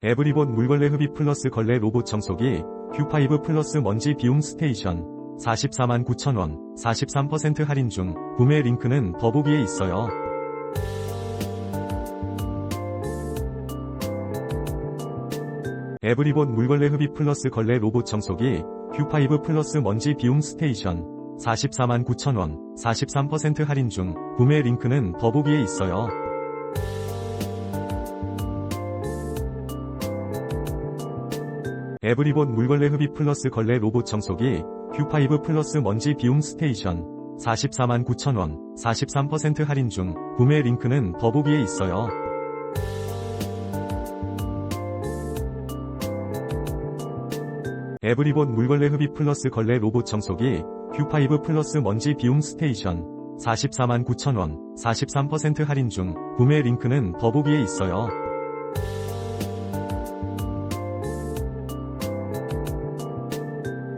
에브리봇 물걸레 흡입 플러스 걸레 로봇청소기 Q5 플러스 먼지 비움 스테이션 449,000원 43% 할인 중. 구매 링크는 더보기에 있어요. 에브리봇 물걸레 흡입 플러스 걸레 로봇청소기 Q5 플러스 먼지 비움 스테이션 449,000원 43% 할인 중. 구매 링크는 더보기에 있어요. 에브리봇 물걸레 흡입 플러스 걸레 로봇청소기 Q5 플러스 먼지 비움 스테이션 449,000원 43% 할인 중. 구매 링크는 더보기에 있어요. 에브리봇 물걸레 흡입 플러스 걸레 로봇청소기 Q5 플러스 먼지 비움 스테이션 449,000원 43% 할인 중. 구매 링크는 더보기에 있어요.